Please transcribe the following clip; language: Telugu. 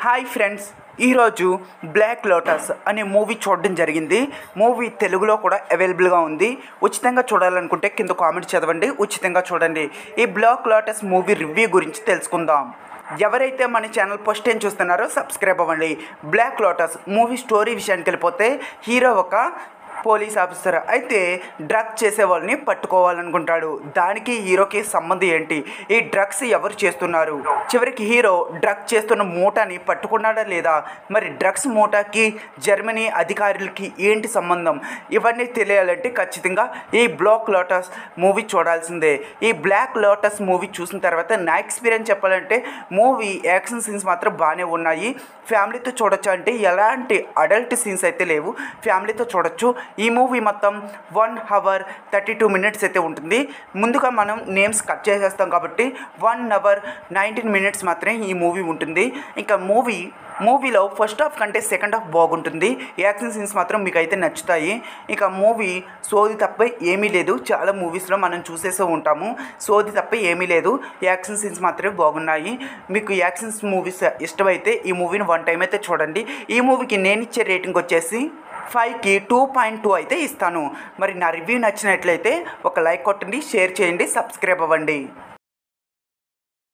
హాయ్ ఫ్రెండ్స్, ఈరోజు బ్లాక్ లోటస్ అనే మూవీ చూడడం జరిగింది. మూవీ తెలుగులో కూడా అవైలబుల్గా ఉంది. ఉచితంగా చూడాలనుకుంటే కింద కామెంట్ చదవండి, ఉచితంగా చూడండి. ఈ బ్లాక్ లోటస్ మూవీ రివ్యూ గురించి తెలుసుకుందాం. ఎవరైతే మన ఛానల్ ఫస్ట్ టైం చూస్తున్నారో సబ్స్క్రైబ్ అవ్వండి. బ్లాక్ లోటస్ మూవీ స్టోరీ విషయానికి వెళ్ళిపోతే, హీరో ఒక పోలీస్ ఆఫీసర్ అయితే డ్రగ్ చేసే వాళ్ళని పట్టుకోవాలనుకుంటాడు. దానికి హీరోకి సంబంధం ఏంటి, ఈ డ్రగ్స్ ఎవరు చేస్తున్నారు, చివరికి హీరో డ్రగ్ చేస్తున్న మూటని పట్టుకున్నాడా లేదా, మరి డ్రగ్స్ మూటకి జర్మనీ అధికారులకి ఏంటి సంబంధం, ఇవన్నీ తెలియాలంటే ఖచ్చితంగా ఈ బ్లాక్ లోటస్ మూవీ చూడాల్సిందే. ఈ బ్లాక్ లోటస్ మూవీ చూసిన తర్వాత నా ఎక్స్పీరియన్స్ చెప్పాలంటే, మూవీ యాక్షన్ సీన్స్ మాత్రం బాగానే ఉన్నాయి. ఫ్యామిలీతో చూడొచ్చు, అంటే ఎలాంటి అడల్ట్ సీన్స్ అయితే లేవు, ఫ్యామిలీతో చూడొచ్చు. ఈ మూవీ మొత్తం 1 hour 32 minutes అయితే ఉంటుంది. ముందుగా మనం నేమ్స్ కట్ చేసేస్తాం కాబట్టి 1 hour 19 minutes మాత్రమే ఈ మూవీ ఉంటుంది. ఇంకా మూవీలో ఫస్ట్ హాఫ్ కంటే సెకండ్ హాఫ్ బాగుంటుంది. యాక్షన్ సీన్స్ మాత్రం మీకు అయితే నచ్చుతాయి. ఇక మూవీ సోది తప్ప ఏమీ లేదు. చాలా మూవీస్లో మనం చూసేసే ఉంటాము, సోది తప్ప ఏమీ లేదు. యాక్షన్ సీన్స్ మాత్రమే బాగున్నాయి. మీకు యాక్షన్ మూవీస్ ఇష్టమైతే ఈ మూవీని 1 time అయితే చూడండి. ఈ మూవీకి నేను ఇచ్చే రేటింగ్ వచ్చేసి 5కి 2.2 అయితే ఇస్తాను. మరి నా రివ్యూ నచ్చినట్లయితే ఒక లైక్ కొట్టండి, షేర్ చేయండి, సబ్స్క్రైబ్ అవ్వండి.